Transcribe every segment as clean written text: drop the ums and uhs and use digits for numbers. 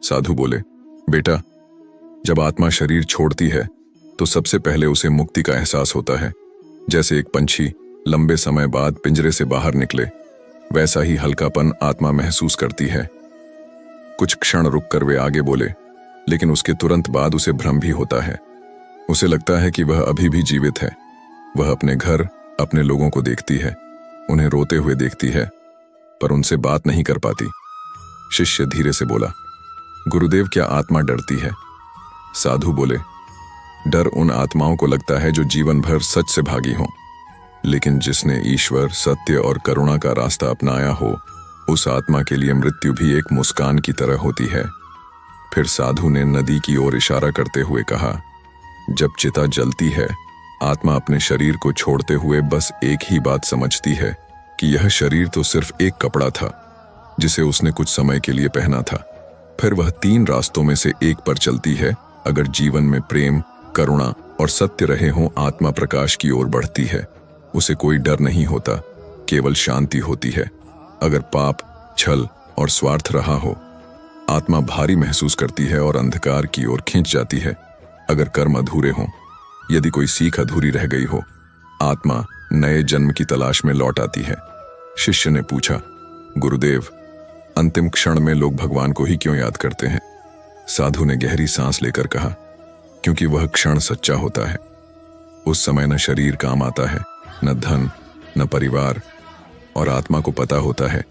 साधु बोले, बेटा, जब आत्मा शरीर छोड़ती है तो सबसे पहले उसे मुक्ति का एहसास होता है। जैसे एक पंछी लंबे समय बाद पिंजरे से बाहर निकले, वैसा ही हल्कापन आत्मा महसूस करती है। कुछ क्षण रुककर वे आगे बोले, लेकिन उसके तुरंत बाद उसे भ्रम भी होता है। उसे लगता है कि वह अभी भी जीवित है। वह अपने घर, अपने लोगों को देखती है, उन्हें रोते हुए देखती है, पर उनसे बात नहीं कर पाती। शिष्य धीरे से बोला, गुरुदेव, क्या आत्मा डरती है? साधु बोले, डर उन आत्माओं को लगता है जो जीवन भर सच से भागी हों, लेकिन जिसने ईश्वर, सत्य और करुणा का रास्ता अपनाया हो, उस आत्मा के लिए मृत्यु भी एक मुस्कान की तरह होती है। फिर साधु ने नदी की ओर इशारा करते हुए कहा, जब चिता जलती है, आत्मा अपने शरीर को छोड़ते हुए बस एक ही बात समझती है कि यह शरीर तो सिर्फ एक कपड़ा था जिसे उसने कुछ समय के लिए पहना था। फिर वह 3 रास्तों में से एक पर चलती है। अगर जीवन में प्रेम, करुणा और सत्य रहे हों, आत्मा प्रकाश की ओर बढ़ती है। उसे कोई डर नहीं होता, केवल शांति होती है। अगर पाप, छल और स्वार्थ रहा हो, आत्मा भारी महसूस करती है और अंधकार की ओर खींच जाती है। अगर कर्म अधूरे हों, यदि कोई सीख अधूरी रह गई हो, आत्मा नए जन्म की तलाश में लौट आती है। शिष्य ने पूछा, गुरुदेव, अंतिम क्षण में लोग भगवान को ही क्यों याद करते हैं? साधु ने गहरी सांस लेकर कहा, क्योंकि वह क्षण सच्चा होता है। उस समय न शरीर काम आता है, न धन, न परिवार, और आत्मा को पता होता है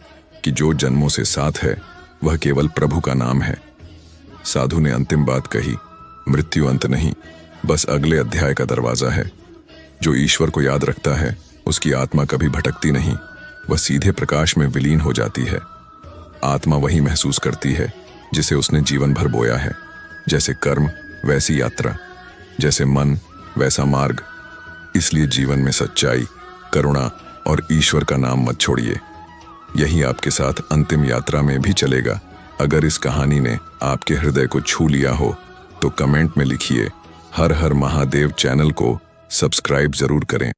कि जो जन्मों से साथ है वह केवल प्रभु का नाम है। साधु ने अंतिम बात कही, मृत्यु अंत नहीं, बस अगले अध्याय का दरवाजा है। जो ईश्वर को याद रखता है, उसकी आत्मा कभी भटकती नहीं, वह सीधे प्रकाश में विलीन हो जाती है। आत्मा वही महसूस करती है जिसे उसने जीवन भर बोया है। जैसे कर्म वैसी यात्रा, जैसे मन वैसा मार्ग। इसलिए जीवन में सच्चाई, करुणा और ईश्वर का नाम मत छोड़िए। यही आपके साथ अंतिम यात्रा में भी चलेगा। अगर इस कहानी ने आपके हृदय को छू लिया हो तो कमेंट में लिखिए, हर हर महादेव। चैनल को सब्सक्राइब जरूर करें।